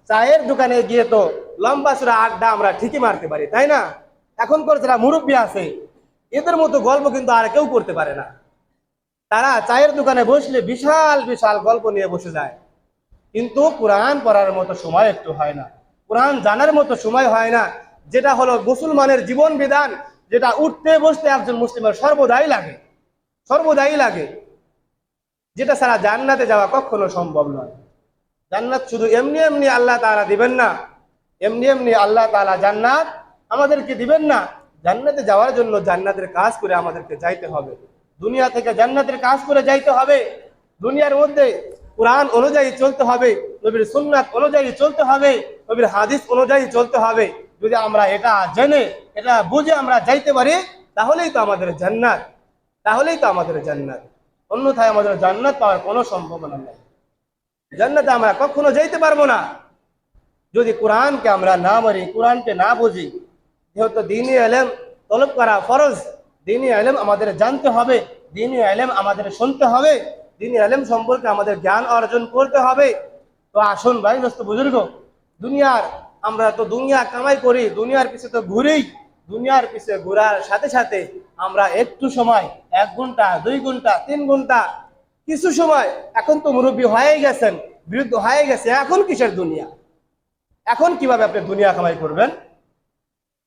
চায়ের দোকানে গিয়ে তো লম্বা চূড়া আড্ডা আমরা ঠিকই মারতে পারি, তাই না? এখনকার যারা মুরব্বী আছে এদের মতো গল্প কিন্তু আর কেউ করতে পারে না। তারা চায়ের দোকানে বসলে বিশাল বিশাল গল্প নিয়ে বসে যায়, কিন্তু কোরআন পড়ার মতো সময় একটু হয় না, কোরআন জানার মতো সময় হয় না, যেটা হলো মুসলমানের জীবন বিধান, যেটা উঠতে বসতে একজন মুসলিমের সর্বদাই লাগে, সর্বদাই লাগে, যেটা ছাড়া জান্নাতে যাওয়া কখনো সম্ভব নয়। জান্নাত শুধু এমনি এমনি আল্লাহ তাআলা দিবেন না, এমনি এমনি আল্লাহ তাআলা জান্নাত আমাদেরকে দিবেন না। জান্নাতে যাওয়ার জন্য জান্নাতের কাজ করে আমাদেরকে যাইতে হবে, দুনিয়া থেকে জান্নাতের কাজ করে যাইতে হবে। দুনিয়ার মধ্যে কোরআন অনুযায়ী চলতে হবে, নবীর সুন্নাত অনুযায়ী চলতে হবে, নবীর হাদিস অনুযায়ী চলতে হবে। যদি আমরা এটা জেনে এটা বুঝে আমরা যাইতে পারি, তাহলেই তো আমাদের জান্নাত, তাহলেই তো আমাদের জান্নাত। অন্যথায় আমাদের জান্নাত পাওয়ার কোনো সম্ভাবনা নেই। জান্নাতে আমরা কখনো যাইতে পারবো না যদি কোরআনকে আমরা না মানি, কোরআনকে না বুঝি। যেহেতু দ্বীনি ইলম তলব করা ফরজ, দ্বীনি ইলম আমাদের জানতে হবে, দ্বীনি ইলম আমাদের শুনতে হবে, দ্বীনি ইলম সম্পর্কে আমাদের জ্ঞান অর্জন করতে হবে। তো আসুন ভাই দোস্ত বুজুর্গ, দুনিয়ার আমরা তো দুনিয়া কামাই করি, দুনিয়ার পিছে তো ঘুরি, দুনিয়ার পিছে ঘোরার সাথে সাথে আমরা একটু সময় 1 ঘন্টা 2 ঘন্টা 3 ঘন্টা কিছু সময়, এখন তো মুরব্বী হয়ে গেছেন, বৃদ্ধ হয়ে গেছে, এখন কিসের দুনিয়া? এখন কিভাবে আপনি দুনিয়া কামাই করবেন?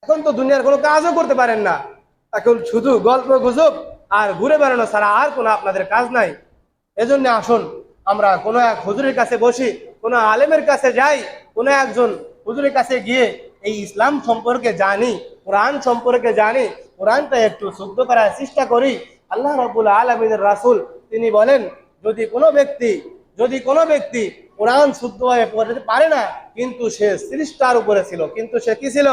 এখন তো দুনিয়ার কোনো কাজও করতে পারেন না, এখন শুধু গল্প গুজব আর ঘুরে বেড়ানো ছাড়া আর কোনো আপনাদের কাজ নাই। এজন্য আসুন আমরা কোনো এক হুজুরের কাছে বসি, কোনো আলেমের কাছে যাই, কোনো একজন হুজুরের কাছে গিয়ে এই ইসলাম সম্পর্কে জানি, কোরআন সম্পর্কে জানি, কোরআনটা একটু শুদ্ধ করার চেষ্টা করি। আল্লাহ রাব্বুল আলামিনের রাসূল তিনি বলেন, যদি কোনো ব্যক্তি কোরআন শুদ্ধভাবে পড়তে পারে না, কিন্তু সে সৃষ্টার উপরে ছিল, কিন্তু সে কি ছিল?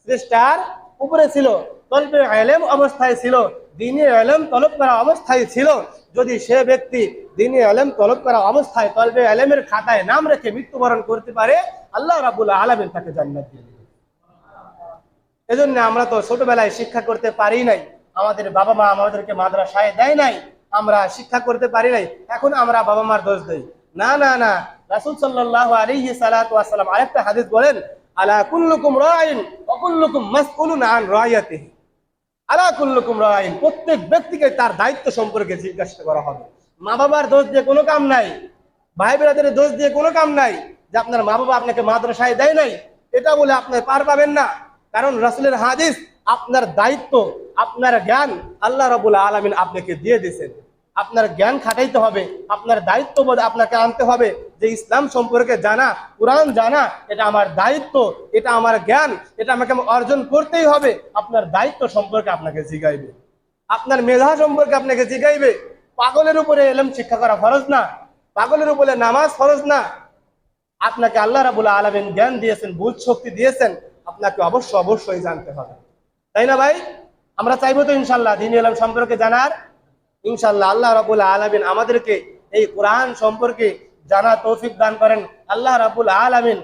সৃষ্টার উপরে ছিল, তলবে ইলম অবস্থায় ছিল, দ্বীনি ইলম তলব করা অবস্থায় ছিল। যদি সে ব্যক্তি দ্বীনি ইলম তলব করা অবস্থায় তলবে ইলমের খাতায় নাম রেখে মৃত্যুবরণ করতে পারে, আল্লাহ রাব্বুল আলামিন তাকে জান্নাত দিয়ে দিবেন। এজন্য আমরা তো ছোটবেলায় শিক্ষা করতে পারি নাই, আমাদের বাবা মা আমাদেরকে মাদ্রাসায় দেয় নাই, আমরা শিক্ষা করতে পারি নাই, এখন আমরা বাবা মার দোষ দেই। না না না, রাসূল সাল্লাল্লাহু আলাইহি সাল্লাতু ওয়াস সালাম আরেকটা হাদিস বলেন, আলা কুল্লুকুম রাইন ওয়া কুল্লুকুম মাসউলুন আন রাইয়াতিহি। আলা কুল্লুকুম রাইন, প্রত্যেক ব্যক্তিকে তার দায়িত্ব সম্পর্কে জিজ্ঞাসা করা হবে। মা বাবার দোষ দিয়ে কোনো কাম নাই, ভাই ব্রাদারের দোষ দিয়ে কোনো কাম নাই, যে আপনার মা বাবা আপনাকে মাদ্রাসায় দেয় নাই এটা বলে আপনি পার পাবেন না। কারণ রাসূলের হাদিস, আপনার দায়িত্ব, আপনার জ্ঞান আল্লাহ রাব্বুল আলামিন আপনাকে দিয়ে দিয়েছেন, আপনার জ্ঞান খাটাইতে হবে, আপনার দায়িত্ববোধ আপনাকে আনতে হবে, যে ইসলাম সম্পর্কে জানা, কোরআন জানা এটা আমার দায়িত্ব, এটা আমার জ্ঞান, এটা আমাকে অর্জন করতেই হবে। আপনার দায়িত্ব সম্পর্কে আপনাকে জিগাইবে, আপনার মেধা সম্পর্কে আপনাকে জিগাইবে। পাগলের উপরে ইলম শিক্ষা করা ফরজ না, পাগলের উপরে নামাজ ফরজ না। আপনাকে আল্লাহ রাব্বুল আলামিন জ্ঞান দিয়েছেন, বুঝ শক্তি দিয়েছেন, আপনাকে অবশ্যই জানতে হবে, তাই না ভাই? আমরা চাইবো তো ইনশাআল্লাহ দ্বীনি ইলম সম্পর্কে জানার। ইনশাআল্লাহ আল্লাহ রাব্বুল আলামিন আমাদেরকে এই কোরআন সম্পর্কে জানা তৌফিক দান করেন। আল্লাহ রাব্বুল আলামিন